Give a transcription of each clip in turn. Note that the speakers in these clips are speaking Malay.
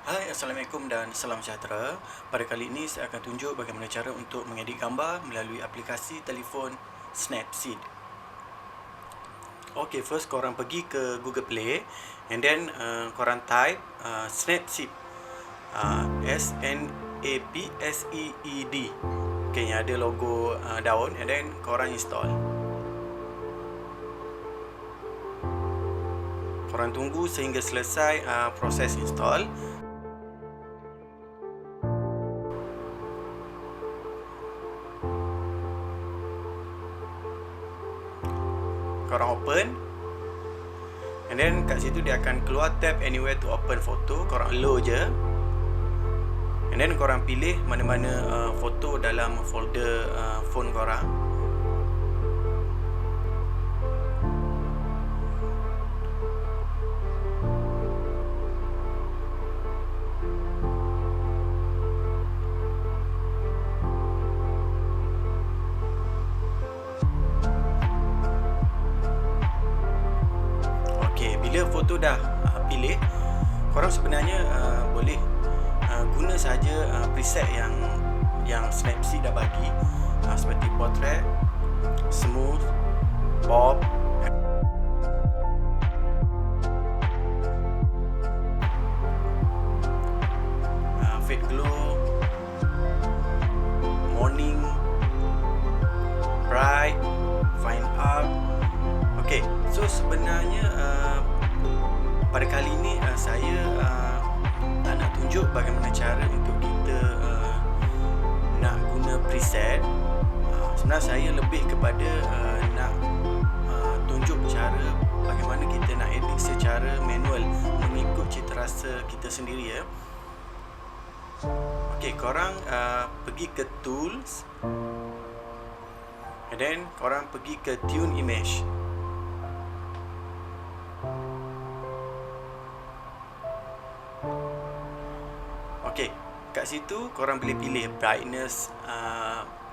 Hai, Assalamualaikum dan salam sejahtera. Pada kali ini saya akan tunjuk bagaimana cara untuk mengedit gambar melalui aplikasi telefon Snapseed. Okay, first korang pergi ke Google Play and then korang type Snapseed, Snapseed. Okay, yang ada logo daun, and then korang install. Korang tunggu sehingga selesai proses install. Korang open, and then kat situ dia akan keluar tab anywhere to open photo. Korang allow je, and then korang pilih mana-mana foto dalam folder phone korang. Bila foto dah pilih, korang sebenarnya boleh guna saja preset yang Snapseed dah bagi, seperti portrait, smooth, pop, fade glow, morning, bright, fine art. Okay, so sebenarnya pada kali ini saya tak nak tunjuk bagaimana cara untuk kita nak guna preset. Sebenarnya saya lebih kepada nak tunjuk cara bagaimana kita nak edit secara manual mengikut cita rasa kita sendiri ya. Okay, korang pergi ke tools, and then korang pergi ke tune image. Okay, kat situ korang boleh pilih brightness,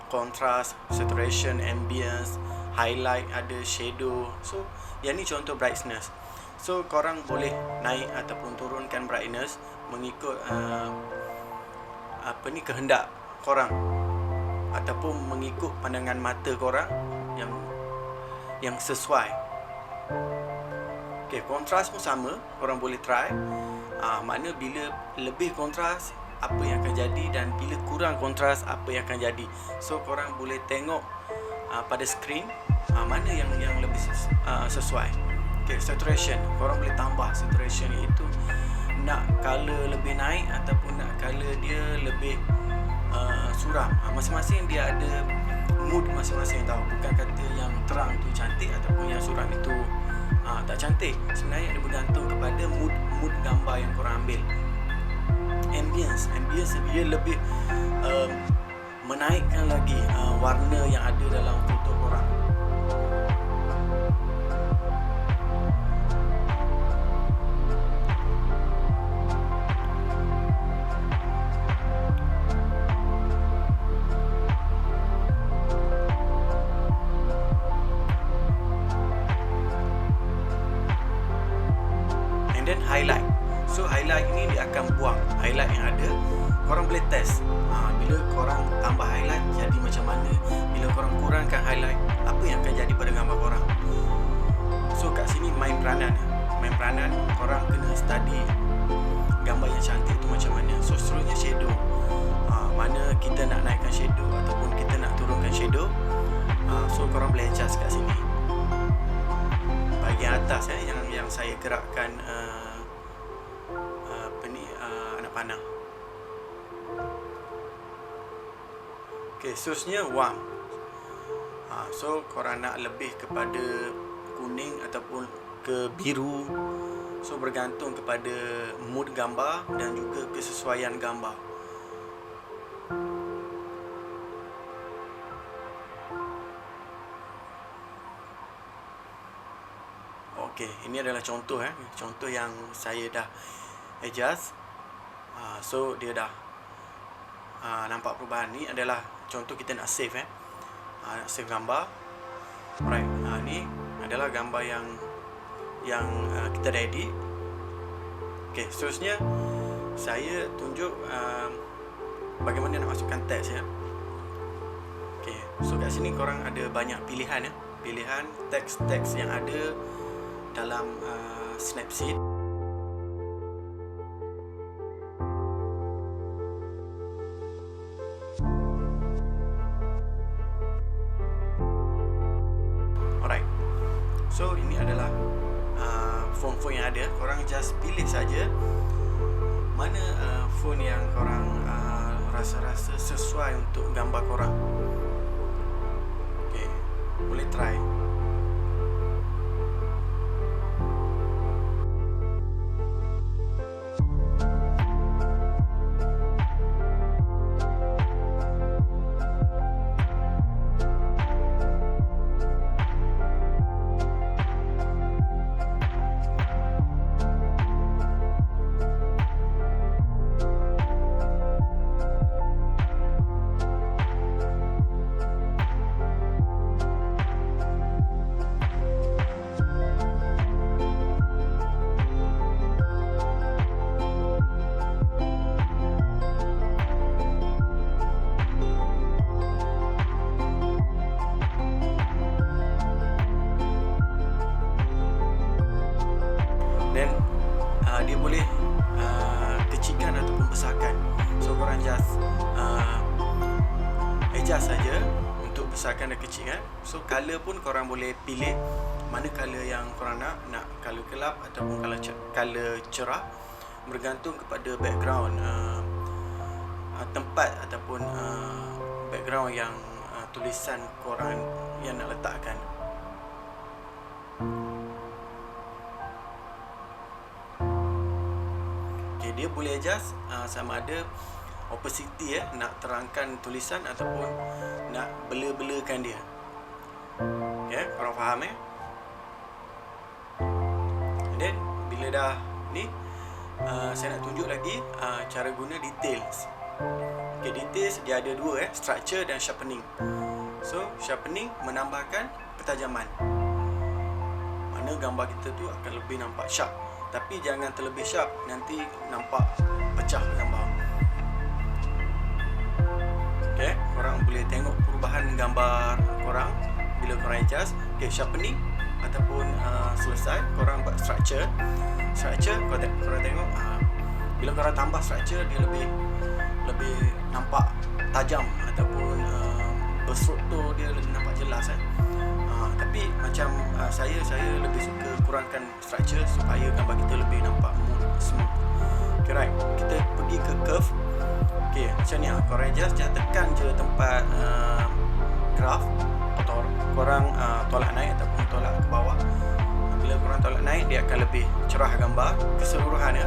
contrast, saturation, ambience, highlight, ada shadow. So, yang ni contoh brightness. So, korang boleh naik ataupun turunkan brightness mengikut kehendak korang ataupun mengikut pandangan mata korang yang sesuai. Okay, kontras pun sama, korang boleh try. Makna bila lebih kontras apa yang akan jadi, dan bila kurang kontras apa yang akan jadi. So korang boleh tengok pada skrin mana yang lebih sesuai. Okay, saturation, korang boleh tambah saturation, iaitu nak color lebih naik ataupun nak color dia lebih suram. Masing-masing dia ada mood masing-masing tau. Bukan kata yang terang tu cantik ataupun yang suram itu tak cantik. Sebenarnya dia bergantung kepada mood gambar yang korang ambil. Ambience dia lebih menaikkan lagi warna yang ada dalam foto korang. Dan highlight. So highlight ni dia akan buang highlight yang ada. Korang boleh test bila korang tambah highlight jadi macam mana, bila korang kurangkan highlight apa yang akan jadi pada gambar korang. So kat sini main peranan korang kena study gambar yang cantik tu macam mana. So seterusnya shadow, mana kita nak naikkan shadow ataupun kita nak turunkan shadow. So korang boleh adjust kat sini. Bahagian atas yang saya gerakkan anak panah. Okay, seterusnya warm. So korang nak lebih kepada kuning ataupun ke biru. So bergantung kepada mood gambar dan juga kesesuaian gambar. Okay, ini adalah contoh contoh yang saya dah adjust. So dia dah nampak perubahan. Ni adalah contoh kita nak save nak save gambar. Alright, ni adalah gambar yang kita dah edit. Okay, seterusnya saya tunjuk bagaimana nak masukkan teks ya. Okay, so kat sini korang ada banyak pilihan ya. Pilihan teks-teks yang ada dalam Snapseed. Alright, so ini adalah phone yang ada. Korang just pilih saja mana phone yang korang rasa-rasa sesuai untuk gambar korang. Okay, boleh try. Dan dia boleh kecilkan ataupun besarkan. So korang just adjust saja untuk besarkan dan kecilkan. So color pun korang boleh pilih mana color yang korang nak color gelap ataupun color cerah, bergantung kepada background tempat ataupun background yang tulisan korang yang nak letakkan. Dia boleh adjust sama ada opacity nak terangkan tulisan ataupun nak blur-blurkan dia. Okay, korang faham And then bila dah ni saya nak tunjuk lagi cara guna details. Okay, details dia ada dua structure dan sharpening. So sharpening menambahkan ketajaman, mana gambar kita tu akan lebih nampak sharp. Tapi jangan terlebih sharp, nanti nampak pecah gambar. Okay, korang boleh tengok perubahan gambar korang bila korang adjust. Okay, sharpening ataupun selesai, korang buat structure. Korang tengok bila korang tambah structure, dia lebih nampak tajam ataupun berstruktur dia lebih nampak jelas. Tapi macam saya lebih suka kurangkan structure supaya gambar kita lebih nampak smooth. Okay, right, kita pergi ke curve. Okay, macam ni korang just tekan je tempat graph, atau korang tolak naik ataupun tolak ke bawah. Bila korang tolak naik, dia akan lebih cerah gambar keseluruhan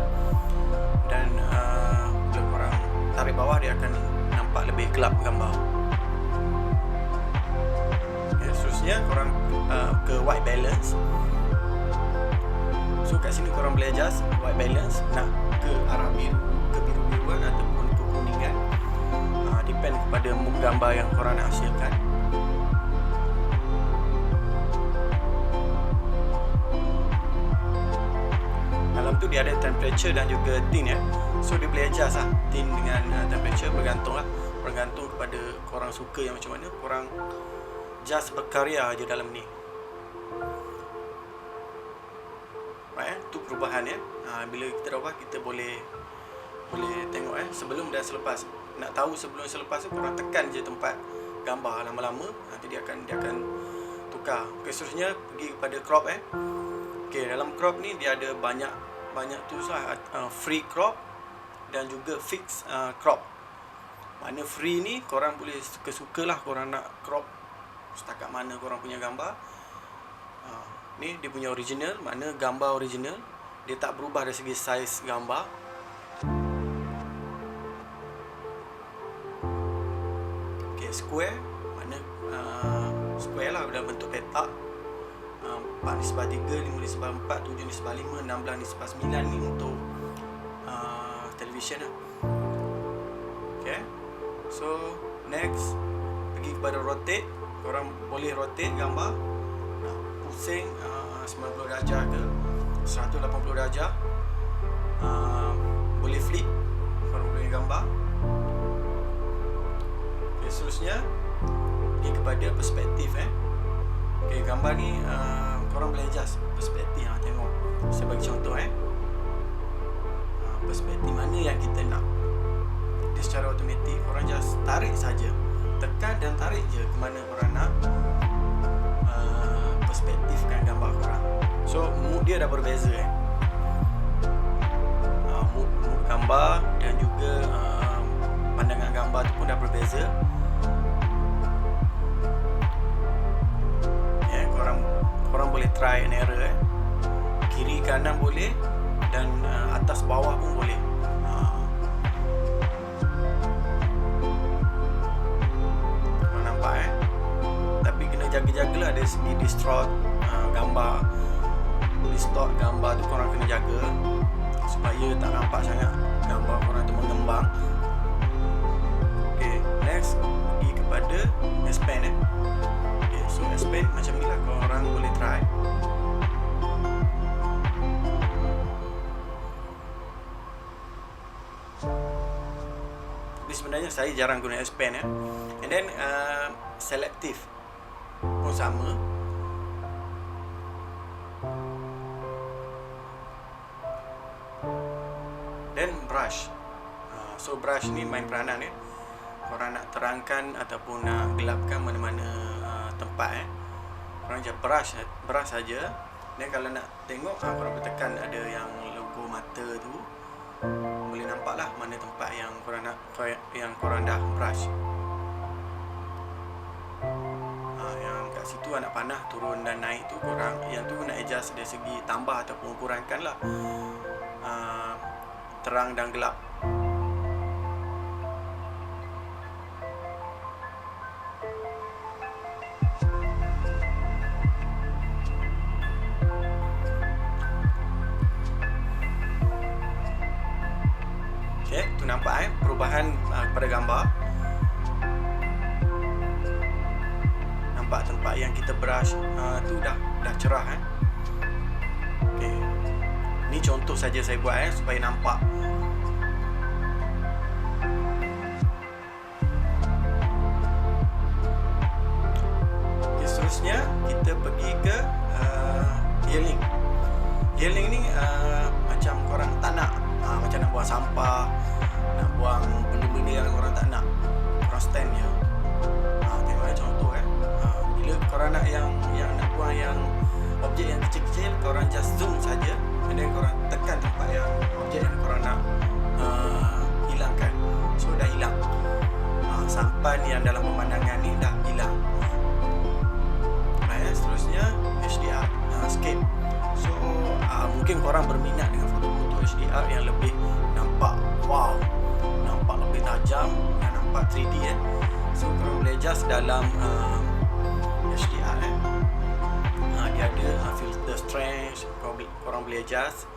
dan bila korang tarik bawah, dia akan nampak lebih gelap gambar. Seterusnya korang ke white balance. So kat sini korang boleh adjust white balance nak ke arah biru, ke biru-biruan ataupun ke kuningan. Depend kepada mood gambar yang korang nak hasilkan. Dalam tu dia ada temperature dan juga tint So dia boleh adjust tint dengan temperature, bergantung kepada korang suka yang macam mana. Korang just berkarya je dalam ni. Right, tu perubahan bila kita dah buat, kita boleh tengok sebelum dan selepas. Nak tahu sebelum dan selepas tu, korang tekan je tempat gambar lama-lama, nanti dia akan tukar. Okay, seterusnya pergi kepada crop Okay, dalam crop ni dia ada banyak tools free crop dan juga fix crop. Mana free ni korang boleh suka-sukalah korang nak crop setakat mana korang punya gambar. Ni dia punya original, mana gambar original dia tak berubah dari segi saiz gambar. Okay, square, mana square lah dalam bentuk petak. 4:3, 5:4, 7:5, 16:9 ni untuk television Okay, so next pergi kepada rotate. Korang boleh rotate gambar, pusing 90 darjah ke 180 darjah. Boleh flip seterusnya pergi kepada perspektif. Okay, gambar ni korang boleh adjust perspektif. Tengok, saya bagi contoh. Perspektif mana yang kita nak. Dia secara automatik korang just tarik saja, tekan dan tarik je ke mana korang nak perspektifkan gambar korang. So mood dia dah berbeza. Mood gambar dan juga pandangan gambar tu pun dah berbeza. Korang boleh try and error. Kiri kanan boleh, dan atas bawah pun boleh. Korang nampak tapi kena jaga-jagalah dari segi distort gambar. Distort gambar tu korang kena jaga supaya tak nampak sangat gambar korang tu mengembang. Okay, next pergi kepada expand. Okay, so expand macam ni lah, korang boleh try. Tapi sebenarnya saya jarang guna expand. And then selective pun sama. Dan brush. So brush ni main peranan. Korang nak terangkan ataupun nak gelapkan mana-mana tempat. Korang je brush saja. Dan kalau nak tengok, korang boleh tekan ada yang logo mata tu, boleh nampak lah mana tempat yang korang nak, yang korang dah brush. Yang kat situ anak panah turun dan naik tu, korang yang tu nak adjust dari segi tambah ataupun kurangkan lah terang dan gelap. Okay, tu nampak perubahan pada gambar. Nampak tempat yang kita brush tu dah cerah. Okay, ni contoh saja saya buat supaya nampak. Okay, seterusnya kita pergi ke healing. Healing ni macam korang tak nak, macam nak buang sampah, nak buang benda-benda yang korang tak nak, korang stand je. Tengok contoh bila korang nak yang nak buang yang objek yang kecil-kecil, korang just zoom saja, and then korang tekan tempat yang objek yang korang nak hilangkan. So dah hilang. Sampan yang dalam pemandangan ni dah hilang. Seterusnya HDR, scape. So mungkin korang berminat dengan foto-foto HDR yang lebih nampak wow, nampak lebih tajam dan nampak 3D. So korang boleh adjust dalam HDR. Dia ada filter strength, korang boleh adjust,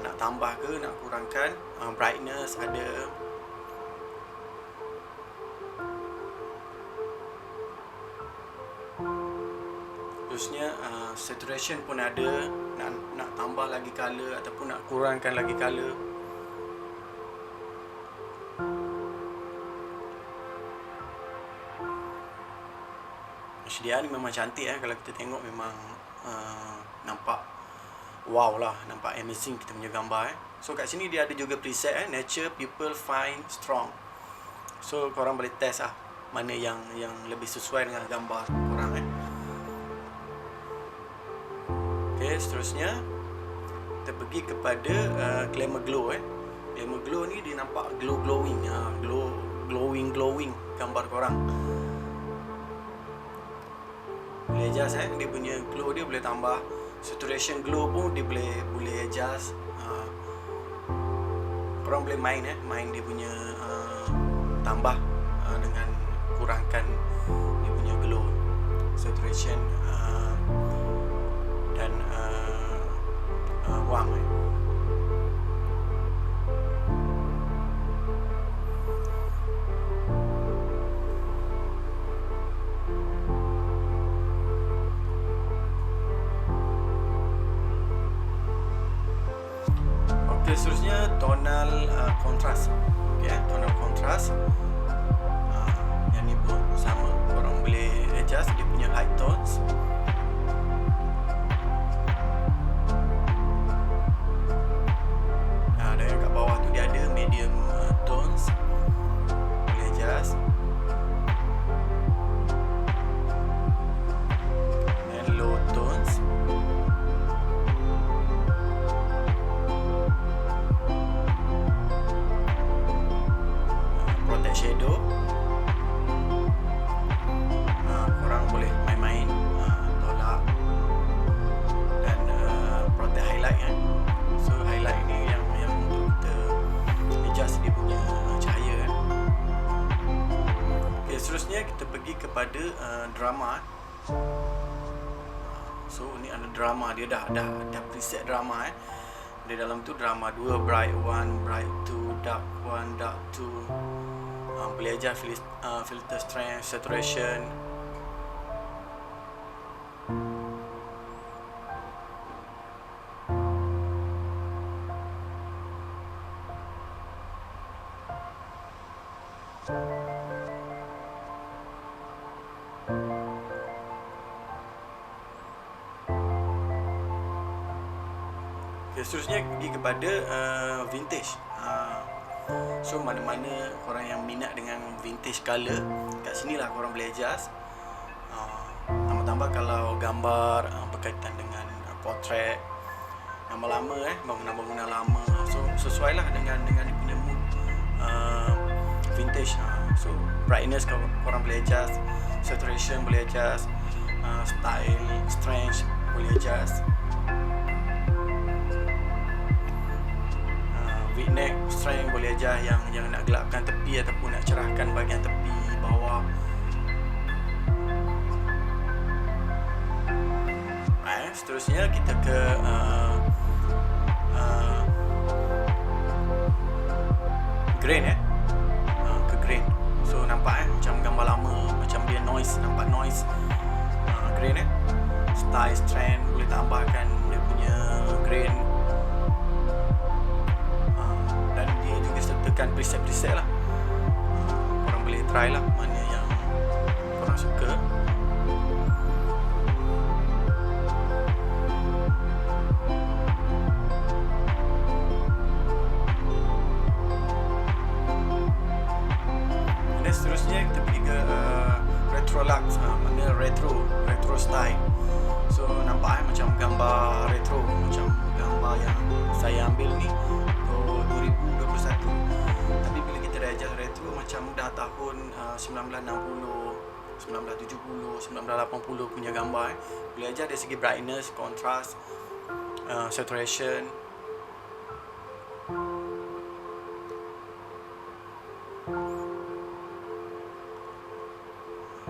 nak tambah ke nak kurangkan. Brightness ada. Terusnya saturation pun ada, nak tambah lagi color ataupun nak kurangkan lagi color. HDR ni memang cantik kalau kita tengok memang nampak wow lah, nampak amazing kita punya gambar. So kat sini dia ada juga preset nature, people, fine, strong. So korang boleh test mana yang lebih sesuai dengan gambar korang. Okay, seterusnya kita pergi kepada glamour glow. Glamour glow ni dia nampak glowing gambar korang. Boleh adjust dia punya glow, dia boleh tambah. Saturation glow pun dia boleh adjust. Korang boleh main dia punya tambah dengan kurangkan dia punya glow, saturation dan wang. Okay, seterusnya tonal kontras. Okay, tonal kontras yang ni pun sama, korang boleh adjust dia punya high tones. Dan yang kat bawah tu dia ada medium tones, boleh adjust. Dan low tones. Protect shadow. Korang boleh main-main tolak dan protect highlight kan. So highlight ni yang untuk kita adjust dia punya cahaya kan. Okay, seterusnya kita pergi kepada drama. So ni ada drama, dia dah preset drama Di dalam tu drama 2, bright 1, bright 2, dark 1, dark 2. Boleh aja filter strength, saturation. Okay, seterusnya pergi kepada vintage. So mana-mana korang yang minat dengan vintage colour, kat sini lah korang boleh adjust. Tambah-tambah kalau gambar berkaitan dengan portrait yang lama bangunan-bangunan lama, so sesuai lah dengan dia punya mood vintage. So brightness korang boleh adjust, saturation boleh adjust, style, strength boleh adjust, V-neck strength boleh aja yang nak gelapkan tepi ataupun nak cerahkan bahagian tepi bawah. Seterusnya kita ke grain ke grain. So nampak macam gambar lama, macam dia noise, nampak noise. Grain style strength boleh tambahkan dia punya grain. Sertakan preset-preset lah. Korang boleh try lah mana yang korang suka. Dan seterusnya kita pergi ke retro lux, mana retro style. So nampak macam gambar retro, macam gambar yang saya ambil ni 2021. Tapi bila kita dah adjust retro, macam dah tahun 1960, 1970, 1980 punya gambar boleh adjust dari segi brightness, contrast, saturation.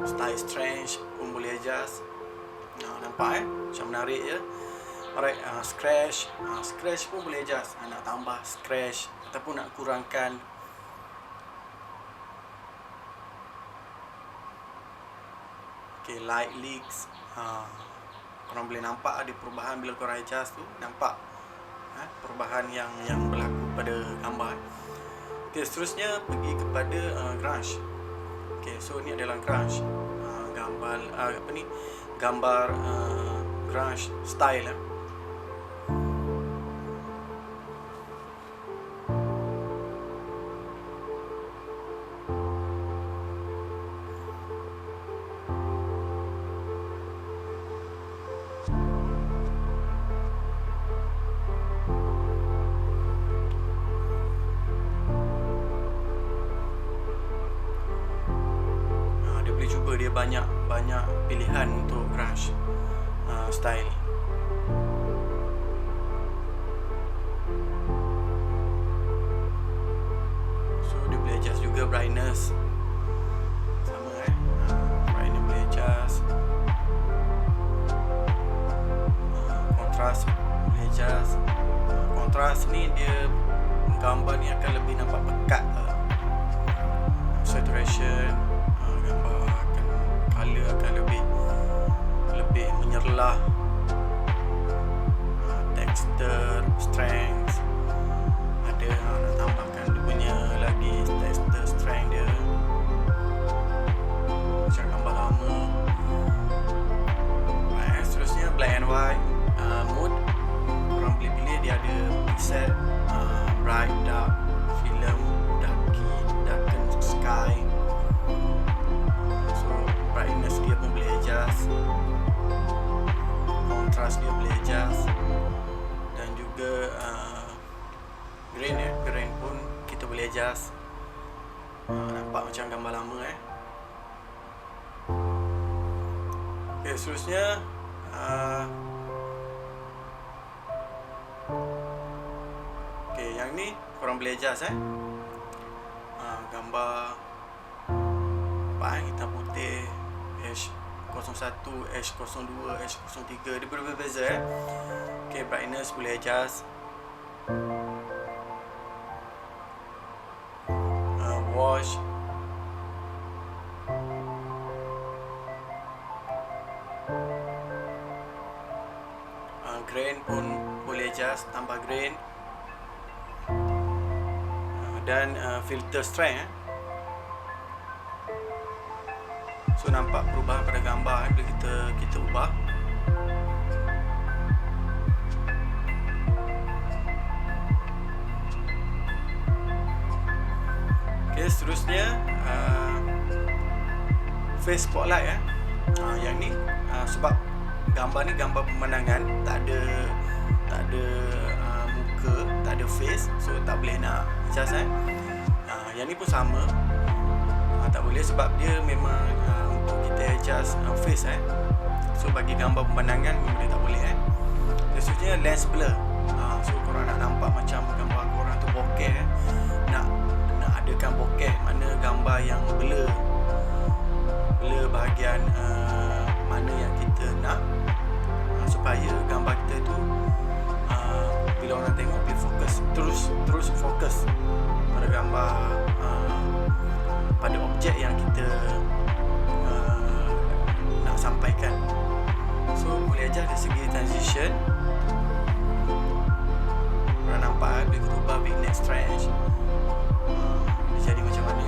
Style strange pun boleh adjust. Nampak macam menarik je. Alright, scratch pun boleh adjust. Nak tambah scratch ataupun nak kurangkan. Okay, light leaks. Korang boleh nampak ada perubahan bila korang adjust tu. Nampak perubahan yang berlaku pada gambar. Okay, seterusnya pergi kepada grunge. Okay, so ni adalah grunge. Gambar grunge style dia banyak pilihan untuk grunge style. So dia boleh adjust juga brightness. Sama brightness boleh adjust. Contrast boleh adjust. Contrast ni dia gambar ni akan lebih nampak pekat. Saturation, gambar color akan lebih menyerlah. Texture, strength ada, nak tambahkan dia punya lagi texture, strength dia. film darken sky. So brightness dia pun boleh adjust, kontras dia boleh adjust, dan juga grain pun kita boleh adjust. Nampak macam gambar lama Okay, seterusnya okay, yang ni korang boleh adjust gambar hitam putih, H01, H02, H03, dia berbeza Okay, brightness boleh adjust, wash, grain pun boleh adjust, tambah grain, dan filter strength So nampak perubahan pada gambar bila kita ubah. Okay, seterusnya face spotlight yang ni sebab gambar ni gambar pemandangan, tak ada muka, tak ada face, so tak boleh nak adjust yang ni pun sama, tak boleh sebab dia memang untuk kita adjust face so bagi gambar pemandangan memang dia tak boleh seterusnya lens blur. So korang nak nampak macam gambar korang tu bokeh, nak adakan bokeh, mana gambar yang blur bahagian mana yang kita nak, supaya gambar kita tu bila orang tengok dia fokus, terus fokus pada gambar, pada objek yang kita nak sampaikan. So boleh aja dari segi transition, korang nampak dia berubah vignette stretch, dia jadi macam mana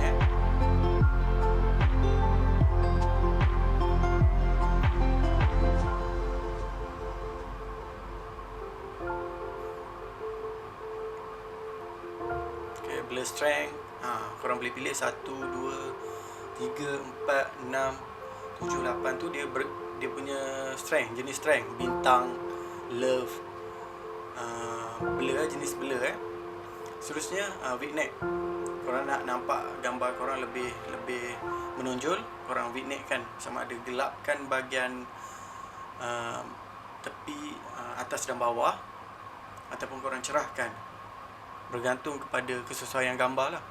Okay, blur strength, korang boleh pilih 1, 2, 3, 4, 6, 7, 8 tu dia punya strength, jenis strength, bintang, love, blur, jenis blur Seterusnya vignette, korang nak nampak gambar korang lebih menonjol, korang vignette kan, sama ada gelapkan bahagian tepi atas dan bawah, ataupun korang cerahkan, bergantung kepada kesesuaian gambar lah.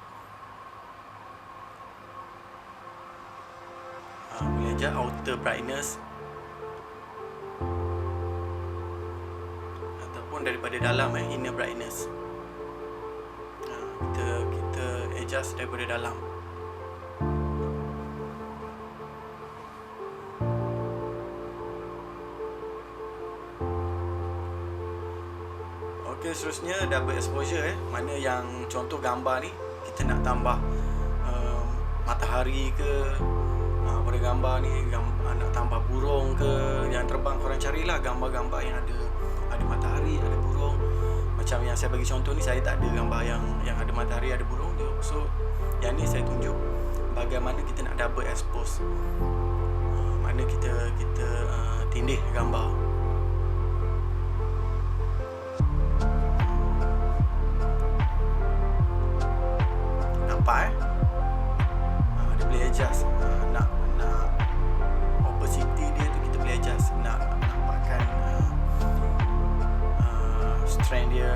Boleh aja outer brightness ataupun daripada dalam inner brightness, kita adjust daripada dalam. Okey, seterusnya double exposure mana yang contoh gambar ni kita nak tambah matahari ke, pada gambar ni nak tambah burung ke yang terbang, korang carilah gambar-gambar yang ada matahari, ada burung. Macam yang saya bagi contoh ni, saya tak ada gambar yang ada matahari, ada burung tu. So yang ni saya tunjuk bagaimana kita nak double expose, mana kita tindih gambar. Nampak dia boleh adjust, nak opacity dia tu kita boleh adjust, nak nampakkan strength dia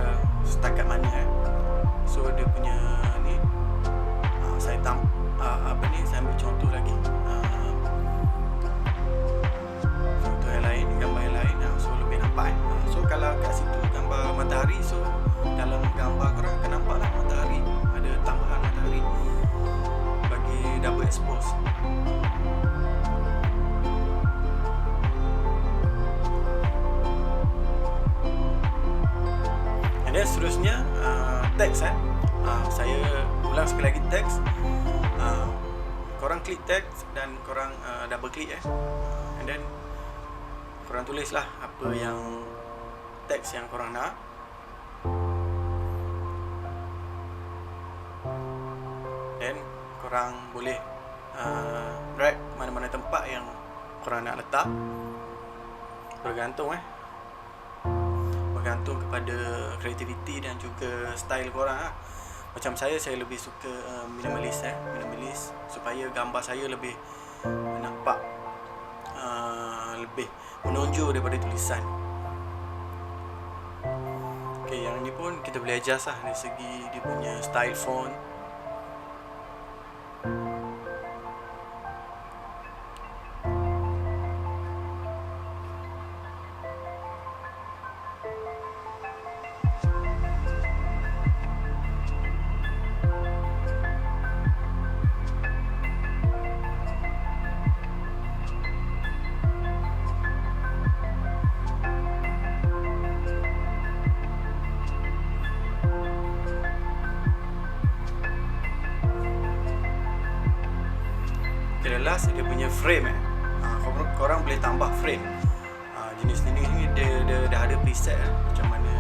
setakat mana So dia punya ni saya saya ambil contoh lagi, contoh yang lain, gambar yang lain, so lebih nampak So kalau kat situ gambar matahari, so dalam gambar korang akan nampak lah matahari, ada tambahan matahari bagi double expose. And then seterusnya teks saya ulang sekali lagi teks. Korang klik teks dan korang double klik and then korang tulislah apa yang teks yang korang nak. korang boleh drag mana-mana tempat yang korang nak letak. Bergantung kepada kreativiti dan juga style korang lah. Macam saya lebih suka minimalis supaya gambar saya lebih nampak lebih menonjol daripada tulisan. Okay, yang ni pun kita boleh adjust lah dari segi dia punya style font. Okay, last dia punya frame korang boleh tambah frame. Jenis ni dia dah ada preset macam mana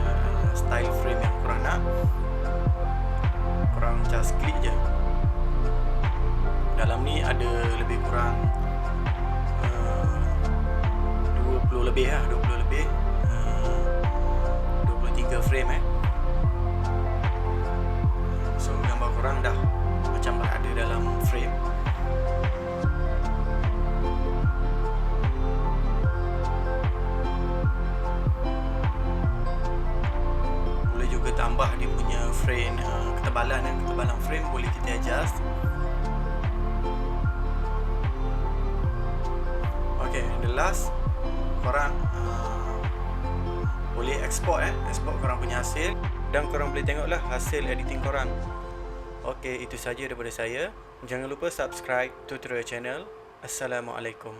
style frame yang korang nak. Korang just klik je. Dalam ni ada lebih kurang 20 lebih 23 frame So gambar korang dah macam berada dalam frame. Boleh juga tambah dia punya frame, ketebalan frame boleh kita adjust. Okay, the last korang boleh export korang punya hasil dan korang boleh tengoklah hasil editing korang. Okay, itu saja daripada saya. Jangan lupa subscribe tutorial channel. Assalamualaikum.